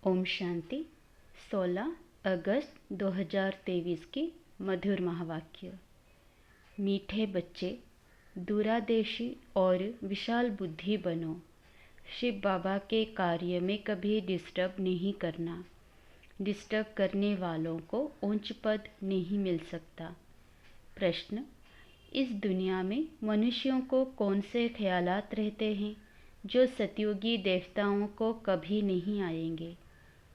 ओम शांति। 16 अगस्त 2023 की मधुर महावाक्य। मीठे बच्चे, दूरादेशी और विशाल बुद्धि बनो। शिव बाबा के कार्य में कभी डिस्टर्ब नहीं करना। डिस्टर्ब करने वालों को ऊंच पद नहीं मिल सकता। प्रश्न: इस दुनिया में मनुष्यों को कौन से ख्यालात रहते हैं जो सतयुगी देवताओं को कभी नहीं आएंगे?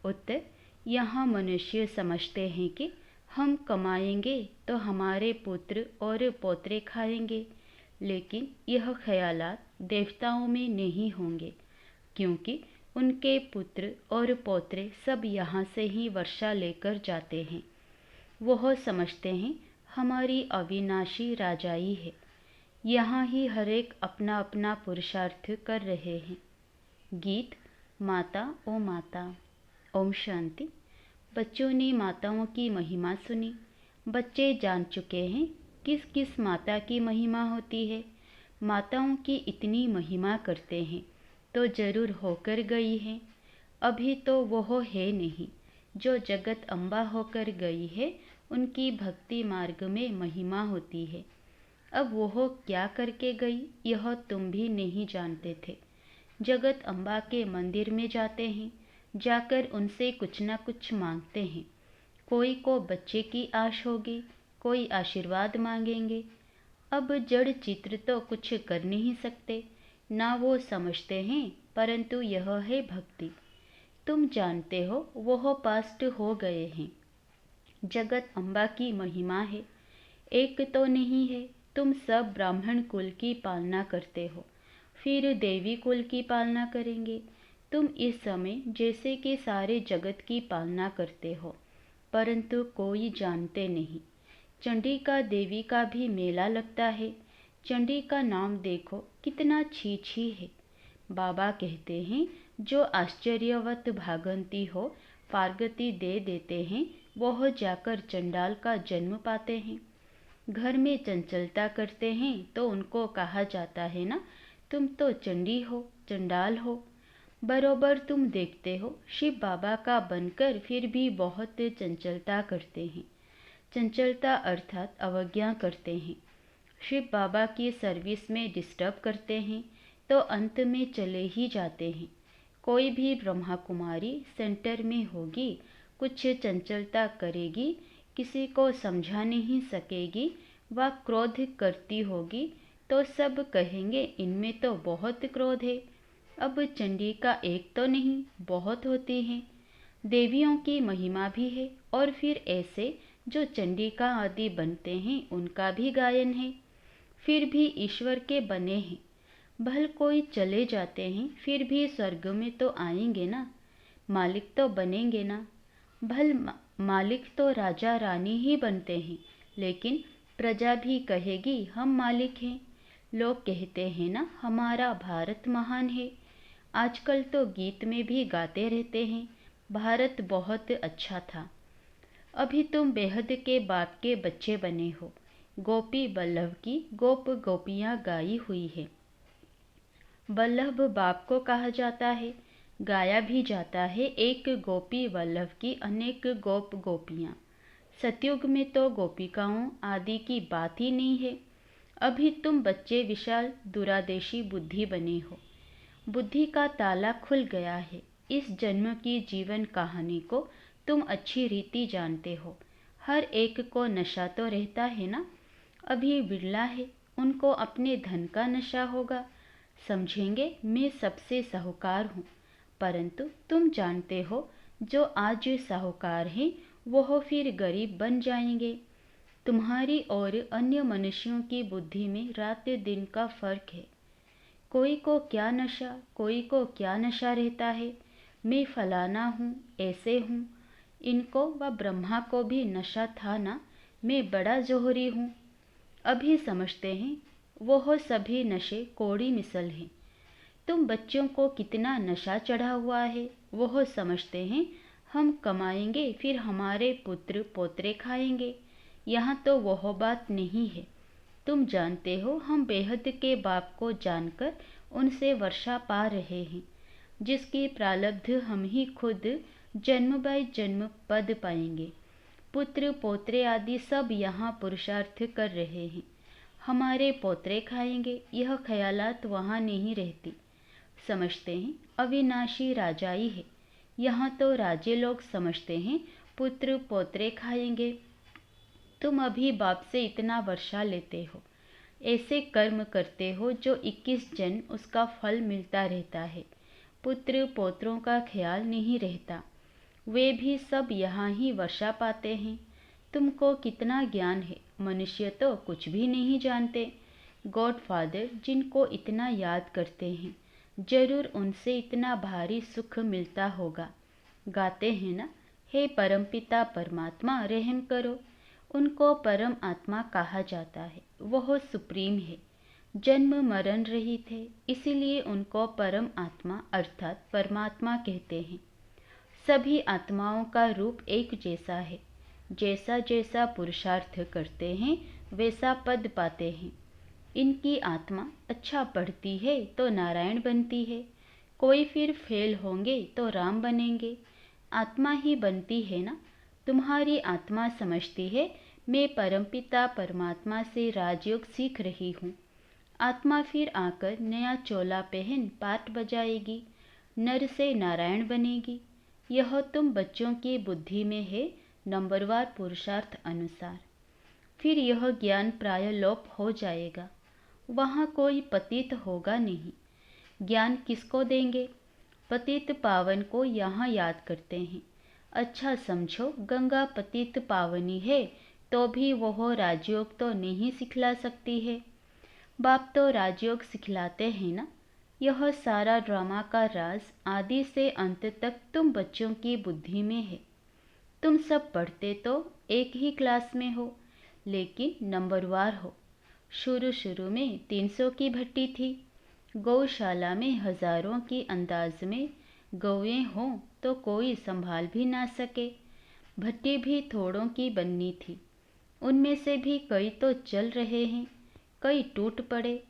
उत्तर: यहाँ मनुष्य समझते हैं कि हम कमाएंगे तो हमारे पुत्र और पौत्रे खाएंगे, लेकिन यह ख्यालात देवताओं में नहीं होंगे, क्योंकि उनके पुत्र और पौत्रे सब यहाँ से ही वर्षा लेकर जाते हैं। वह समझते हैं हमारी अविनाशी राजाई है, यहाँ ही हर एक अपना अपना पुरुषार्थ कर रहे हैं। गीत माता ओ माता। ओम शांति। बच्चों ने माताओं की महिमा सुनी। बच्चे जान चुके हैं किस किस माता की महिमा होती है। माताओं की इतनी महिमा करते हैं तो जरूर होकर गई है। अभी तो वह है नहीं जो जगत अम्बा होकर गई है। उनकी भक्ति मार्ग में महिमा होती है। अब वह क्या करके गई यह तुम भी नहीं जानते थे। जगत अम्बा के मंदिर में जाते हैं, जाकर उनसे कुछ न कुछ मांगते हैं। कोई को बच्चे की आश होगी, कोई आशीर्वाद मांगेंगे। अब जड़ चित्र तो कुछ कर नहीं सकते, ना वो समझते हैं, परंतु यह है भक्ति। तुम जानते हो वह पास्ट हो गए हैं। जगत अम्बा की महिमा है, एक तो नहीं है। तुम सब ब्राह्मण कुल की पालना करते हो, फिर देवी कुल की पालना करेंगे। तुम इस समय जैसे कि सारे जगत की पालना करते हो, परंतु कोई जानते नहीं। चंडी का देवी का भी मेला लगता है। चंडी का नाम देखो कितना छी छी है। बाबा कहते हैं जो आश्चर्यवत भागंती हो पार्वती दे देते हैं, वह जाकर चंडाल का जन्म पाते हैं। घर में चंचलता करते हैं तो उनको कहा जाता है ना, तुम तो चंडी हो, चंडाल हो। बरोबर तुम देखते हो शिव बाबा का बनकर फिर भी बहुत चंचलता करते हैं। चंचलता अर्थात अवज्ञा करते हैं। शिव बाबा की सर्विस में डिस्टर्ब करते हैं तो अंत में चले ही जाते हैं। कोई भी ब्रह्मा कुमारी सेंटर में होगी, कुछ चंचलता करेगी, किसी को समझा नहीं सकेगी, वह क्रोध करती होगी तो सब कहेंगे इनमें तो बहुत क्रोध है। अब चंडी का एक तो नहीं, बहुत होती हैं। देवियों की महिमा भी है, और फिर ऐसे जो चंडिका आदि बनते हैं उनका भी गायन है। फिर भी ईश्वर के बने हैं। भल कोई चले जाते हैं फिर भी स्वर्ग में तो आएंगे ना, मालिक तो बनेंगे ना। भल मालिक तो राजा रानी ही बनते हैं, लेकिन प्रजा भी कहेगी हम मालिक हैं। लोग कहते हैं ना हमारा भारत महान है। आजकल तो गीत में भी गाते रहते हैं भारत बहुत अच्छा था। अभी तुम बेहद के बाप के बच्चे बने हो। गोपी बल्लभ की गोप गोपियाँ गाई हुई है। वल्लभ बाप को कहा जाता है, गाया भी जाता है एक गोपी वल्लभ की अनेक गोप गोपियाँ। सतयुग में तो गोपिकाओं आदि की बात ही नहीं है। अभी तुम बच्चे विशाल दूरादेशी बुद्धि बने हो। बुद्धि का ताला खुल गया है। इस जन्म की जीवन कहानी को तुम अच्छी रीति जानते हो। हर एक को नशा तो रहता है ना। अभी बिरला है, उनको अपने धन का नशा होगा। समझेंगे मैं सबसे साहूकार हूँ, परंतु तुम जानते हो जो आज साहूकार हैं वह फिर गरीब बन जाएंगे। तुम्हारी और अन्य मनुष्यों की बुद्धि में रात दिन का फर्क है। कोई को क्या नशा, कोई को क्या नशा रहता है, मैं फलाना हूँ, ऐसे हूँ। इनको व ब्रह्मा को भी नशा था ना, मैं बड़ा जोहरी हूँ। अभी समझते हैं वह सभी नशे कौड़ी मिसल हैं। तुम बच्चों को कितना नशा चढ़ा हुआ है, वह समझते हैं हम कमाएंगे फिर हमारे पुत्र पोत्रे खाएंगे। यहाँ तो वह बात नहीं है। तुम जानते हो हम बेहद के बाप को जानकर उनसे वर्षा पा रहे हैं। जिसकी प्रारब्ध हम ही खुद जन्म बाय जन्म पद पाएंगे। पुत्र पोत्रे आदि सब यहाँ पुरुषार्थ कर रहे हैं। हमारे पोत्रे खाएंगे, यह ख्यालात वहाँ नहीं रहती। समझते हैं अविनाशी राजाई है। यहाँ तो राजे लोग समझते हैं पुत्र पोत्रे खाएंगे। तुम अभी बाप से इतना वर्षा लेते हो, ऐसे कर्म करते हो जो 21 जन्म उसका फल मिलता रहता है। पुत्र पोत्रों का ख्याल नहीं रहता, वे भी सब यहाँ ही वर्षा पाते हैं। तुमको कितना ज्ञान है, मनुष्य तो कुछ भी नहीं जानते। गॉडफादर जिनको इतना याद करते हैं, जरूर उनसे इतना भारी सुख मिलता होगा। गाते हैं ना, हे परमपिता परमात्मा रहम करो। उनको परम आत्मा कहा जाता है, वह सुप्रीम है, जन्म मरण रहित है, इसीलिए उनको परम आत्मा अर्थात परमात्मा कहते हैं। सभी आत्माओं का रूप एक जैसा है, जैसा जैसा पुरुषार्थ करते हैं वैसा पद पाते हैं। इनकी आत्मा अच्छा पढ़ती है तो नारायण बनती है, कोई फिर फेल होंगे तो राम बनेंगे। आत्मा ही बनती है ना। तुम्हारी आत्मा समझती है मैं परमपिता परमात्मा से राजयोग सीख रही हूँ। आत्मा फिर आकर नया चोला पहन पाठ बजाएगी, नर से नारायण बनेगी। यह तुम बच्चों की बुद्धि में है, नंबरवार पुरुषार्थ अनुसार। फिर यह ज्ञान प्राय लोप हो जाएगा, वहाँ कोई पतित होगा नहीं। ज्ञान किसको देंगे? पतित पावन को यहाँ याद करते हैं। अच्छा समझो, गंगा पतित पावनी है तो भी वह राजयोग तो नहीं सिखला सकती है। बाप तो राजयोग सिखलाते हैं ना। यह सारा ड्रामा का राज आदि से अंत तक तुम बच्चों की बुद्धि में है। तुम सब पढ़ते तो एक ही क्लास में हो, लेकिन नंबरवार हो। शुरू में 300 की भट्टी थी, गौशाला में हजारों की अंदाज में गौएं हों तो कोई संभाल भी ना सके। भट्टी भी थोड़ों की बननी थी, उनमें से भी कई तो चल रहे हैं, कई टूट पड़े।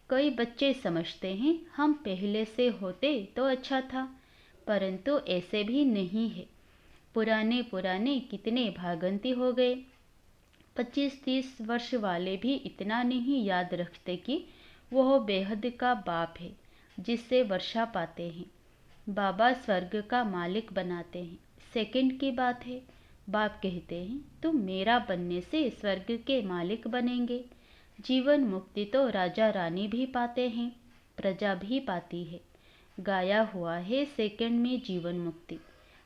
कई बच्चे समझते हैं हम पहले से होते तो अच्छा था, परंतु ऐसे भी नहीं है। पुराने कितने भागंती हो गए। 25-30 वर्ष वाले भी इतना नहीं याद रखते कि वह बेहद का बाप है जिससे वर्षा पाते हैं। बाबा स्वर्ग का मालिक बनाते हैं, सेकंड की बात है। बाप कहते हैं तुम मेरा बनने से स्वर्ग के मालिक बनेंगे। जीवन मुक्ति तो राजा रानी भी पाते हैं, प्रजा भी पाती है। गाया हुआ है सेकंड में जीवन मुक्ति।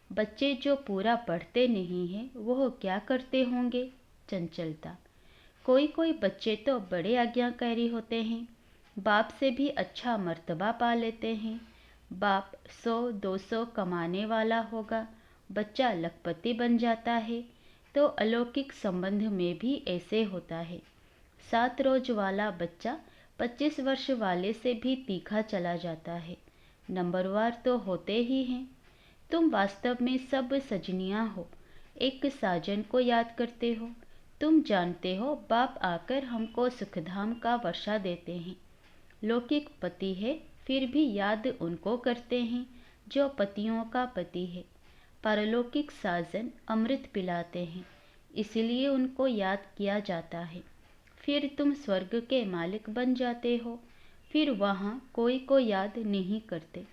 बच्चे जो पूरा पढ़ते नहीं हैं वह क्या करते होंगे? चंचलता। कोई बच्चे तो बड़े आज्ञाकारी होते हैं, बाप से भी अच्छा मर्तबा पा लेते हैं। बाप 100-200 कमाने वाला होगा, बच्चा लखपति बन जाता है। तो अलौकिक संबंध में भी ऐसे होता है। 7 रोज वाला बच्चा 25 वर्ष वाले से भी तीखा चला जाता है। नंबरवार तो होते ही हैं। तुम वास्तव में सब सजनियाँ हो, एक साजन को याद करते हो। तुम जानते हो बाप आकर हमको सुखधाम का वर्षा देते हैं। लौकिक पति है, फिर भी याद उनको करते हैं जो पतियों का पति है। पारलौकिक साजन अमृत पिलाते हैं, इसलिए उनको याद किया जाता है। फिर तुम स्वर्ग के मालिक बन जाते हो, फिर वहाँ कोई को याद नहीं करते।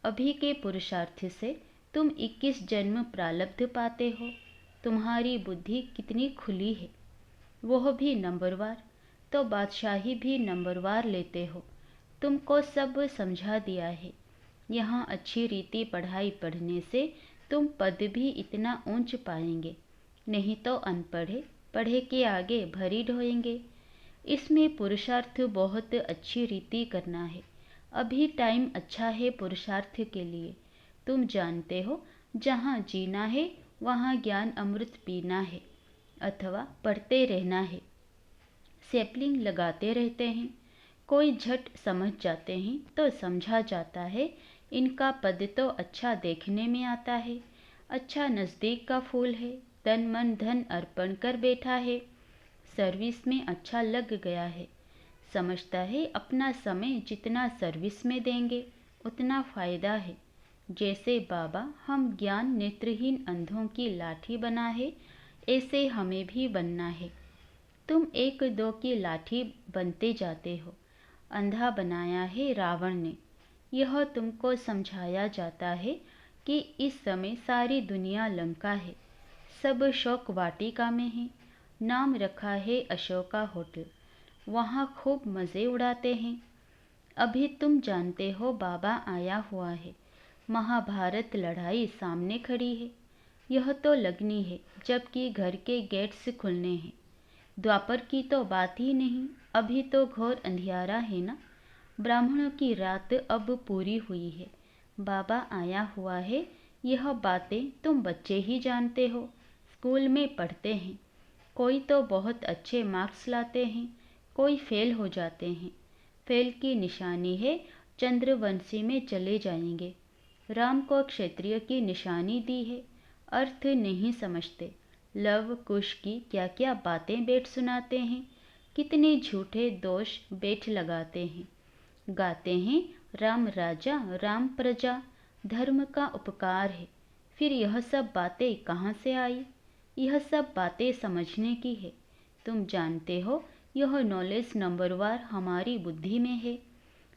अभी के पुरुषार्थ से तुम 21 जन्म प्रारब्ध पाते हो। तुम्हारी बुद्धि कितनी खुली है, वह भी नंबरवार। तो बादशाही भी नंबरवार लेते हो। तुमको सब समझा दिया है। यहाँ अच्छी रीति पढ़ाई पढ़ने से तुम पद भी इतना ऊंच पाएंगे, नहीं तो अनपढ़े पढ़े के आगे भरी ढोएंगे। इसमें पुरुषार्थ बहुत अच्छी रीति करना है। अभी टाइम अच्छा है पुरुषार्थ के लिए। तुम जानते हो जहाँ जीना है वहाँ ज्ञान अमृत पीना है अथवा पढ़ते रहना है। सैपलिंग लगाते रहते हैं, कोई झट समझ जाते हैं तो समझा जाता है इनका पद तो अच्छा देखने में आता है, अच्छा नज़दीक का फूल है, तन मन धन अर्पण कर बैठा है, सर्विस में अच्छा लग गया है। समझता है अपना समय जितना सर्विस में देंगे उतना फ़ायदा है। जैसे बाबा हम ज्ञान नेत्रहीन अंधों की लाठी बना है, ऐसे हमें भी बनना है। तुम एक दो की लाठी बनते जाते हो। अंधा बनाया है रावण ने। यह तुमको समझाया जाता है कि इस समय सारी दुनिया लंका है, सब शोक वाटिका में है। नाम रखा है अशोका होटल, वहाँ खूब मज़े उड़ाते हैं। अभी तुम जानते हो बाबा आया हुआ है, महाभारत लड़ाई सामने खड़ी है। यह तो लगनी है, जबकि घर के गेट्स खुलने हैं। द्वापर की तो बात ही नहीं, अभी तो घोर अंधियारा है ना। ब्राह्मणों की रात अब पूरी हुई है, बाबा आया हुआ है। यह बातें तुम बच्चे ही जानते हो, स्कूल में पढ़ते हैं। कोई तो बहुत अच्छे मार्क्स लाते हैं, कोई फेल हो जाते हैं। फेल की निशानी है चंद्रवंशी में चले जाएंगे। राम को क्षत्रिय की निशानी दी है, अर्थ नहीं समझते। लव कुश की क्या क्या बातें बेट सुनाते हैं, कितने झूठे दोष बेट लगाते हैं। गाते हैं राम राजा राम प्रजा, धर्म का उपकार है। फिर यह सब बातें कहाँ से आई? यह सब बातें समझने की है। तुम जानते हो यह नॉलेज नंबरवार हमारी बुद्धि में है।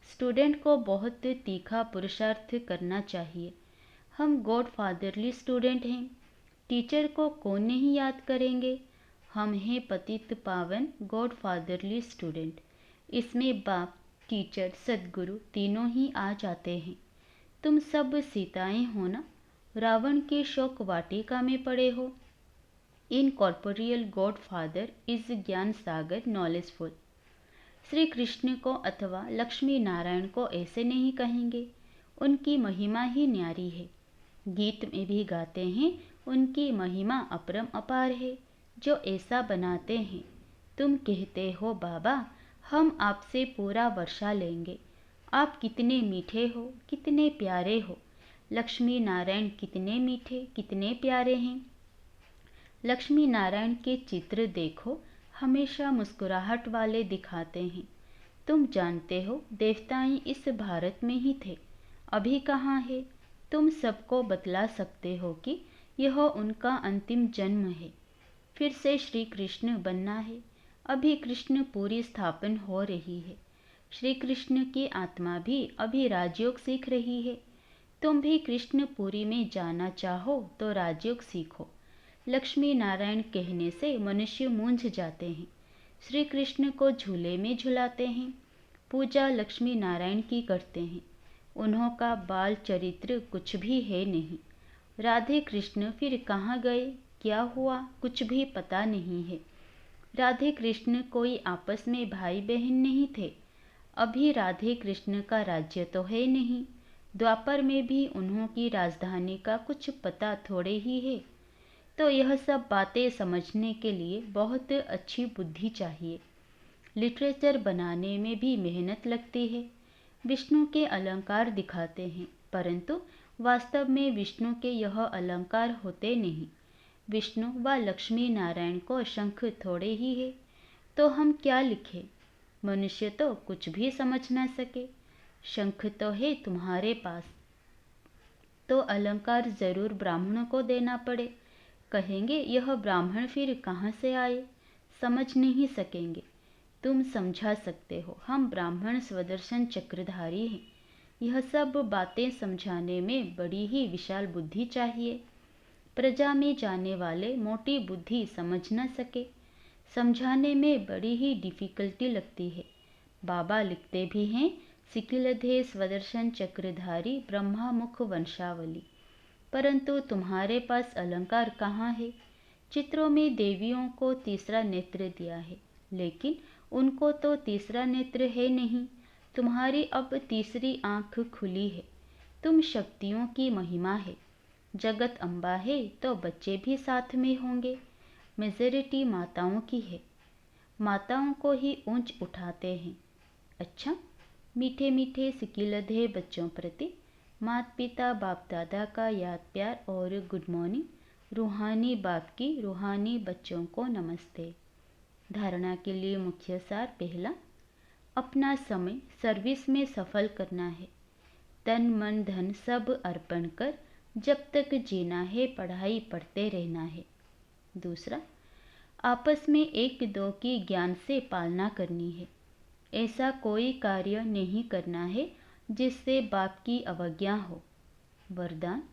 स्टूडेंट को बहुत तीखा पुरुषार्थ करना चाहिए। हम गॉड फादरली स्टूडेंट हैं। टीचर को कौन नहीं याद करेंगे? हम हैं पतित पावन गॉड फादरली स्टूडेंट। इसमें बाप, टीचर, सदगुरु तीनों ही आ जाते हैं। तुम सब सीताएं हो ना? रावण के शोक वाटिका में पड़े हो। इनकॉर्पोरियल गॉड फादर इज ज्ञान सागर नॉलेजफुल। श्री कृष्ण को अथवा लक्ष्मी नारायण को ऐसे नहीं कहेंगे, उनकी महिमा ही न्यारी है। गीत में भी गाते हैं उनकी महिमा अपरम अपार है, जो ऐसा बनाते हैं। तुम कहते हो बाबा हम आपसे पूरा वर्षा लेंगे। आप कितने मीठे हो, कितने प्यारे हो। लक्ष्मी नारायण कितने मीठे, कितने प्यारे हैं। लक्ष्मी नारायण के चित्र देखो, हमेशा मुस्कुराहट वाले दिखाते हैं। तुम जानते हो देवताएं इस भारत में ही थे, अभी कहाँ है? तुम सबको बतला सकते हो कि यह उनका अंतिम जन्म है। फिर से श्री कृष्ण बनना है। अभी कृष्ण पूरी स्थापन हो रही है। श्री कृष्ण की आत्मा भी अभी राजयोग सीख रही है। तुम भी कृष्णपुरी में जाना चाहो तो राजयोग सीखो। लक्ष्मी नारायण कहने से मनुष्य मूंझ जाते हैं। श्री कृष्ण को झूले में झुलाते हैं। पूजा लक्ष्मी नारायण की करते हैं। उन्हों का बाल चरित्र कुछ भी है नहीं। राधे कृष्ण फिर कहाँ गए, क्या हुआ, कुछ भी पता नहीं है। राधे कृष्ण कोई आपस में भाई बहन नहीं थे। अभी राधे कृष्ण का राज्य तो है नहीं। द्वापर में भी उन्हों की राजधानी का कुछ पता थोड़े ही है। तो यह सब बातें समझने के लिए बहुत अच्छी बुद्धि चाहिए। लिटरेचर बनाने में भी मेहनत लगती है। विष्णु के अलंकार दिखाते हैं, परंतु वास्तव में विष्णु के यह अलंकार होते नहीं। विष्णु व लक्ष्मी नारायण को शंख थोड़े ही है, तो हम क्या लिखें? मनुष्य तो कुछ भी समझ न सके। शंख तो है तुम्हारे पास, तो अलंकार जरूर ब्राह्मणों को देना पड़े। कहेंगे यह ब्राह्मण फिर कहाँ से आए, समझ नहीं सकेंगे। तुम समझा सकते हो, हम ब्राह्मण स्वदर्शन चक्रधारी हैं। यह सब बातें समझाने में बड़ी ही विशाल बुद्धि चाहिए। प्रजा में जाने वाले मोटी बुद्धि समझ न सके, समझाने में बड़ी ही डिफिकल्टी लगती है। बाबा लिखते भी हैं सिकिलधे स्वदर्शन चक्रधारी ब्रह्मा मुख वंशावली। परंतु तुम्हारे पास अलंकार कहाँ है? चित्रों में देवियों को तीसरा नेत्र दिया है, लेकिन उनको तो तीसरा नेत्र है नहीं। तुम्हारी अब तीसरी आंख खुली है। तुम शक्तियों की महिमा है। जगत अम्बा है तो बच्चे भी साथ में होंगे। मेजॉरिटी माताओं की है, माताओं को ही ऊंच उठाते हैं। अच्छा, मीठे मीठे सिकिलधे बच्चों प्रति माता पिता बाप दादा का याद प्यार और गुड मॉर्निंग। रूहानी बाप की रूहानी बच्चों को नमस्ते। धारणा के लिए मुख्य सार पहला, अपना समय सर्विस में सफल करना है। तन मन धन सब अर्पण कर जब तक जीना है पढ़ाई पढ़ते रहना है। दूसरा, आपस में एक दो की ज्ञान से पालना करनी है। ऐसा कोई कार्य नहीं करना है जिससे बाप की अवज्ञा हो। वरदान,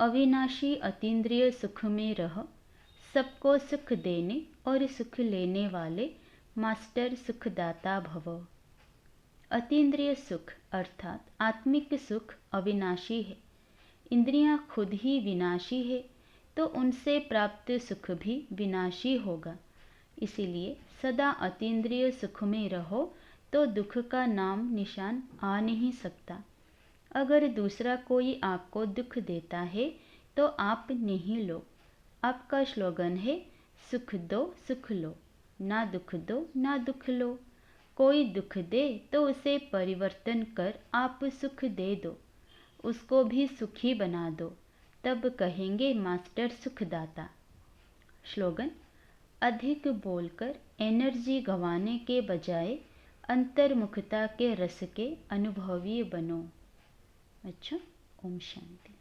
अविनाशी अतीन्द्रिय सुख में रह, सबको सुख देने और सुख लेने वाले मास्टर सुखदाता भव। अतीन्द्रिय सुख अर्थात आत्मिक सुख अविनाशी है। इंद्रियां खुद ही विनाशी है तो उनसे प्राप्त सुख भी विनाशी होगा। इसीलिए सदा अतीन्द्रिय सुख में रहो तो दुख का नाम निशान आ नहीं सकता। अगर दूसरा कोई आपको दुख देता है तो आप नहीं लो। आपका स्लोगन है, सुख दो सुख लो, ना दुख दो ना दुख लो। कोई दुख दे तो उसे परिवर्तन कर आप सुख दे दो, उसको भी सुखी बना दो, तब कहेंगे मास्टर सुखदाता। स्लोगन, अधिक बोलकर एनर्जी गंवाने के बजाय अंतर्मुखता के रस के अनुभवी बनो। अच्छा, ओम शांति।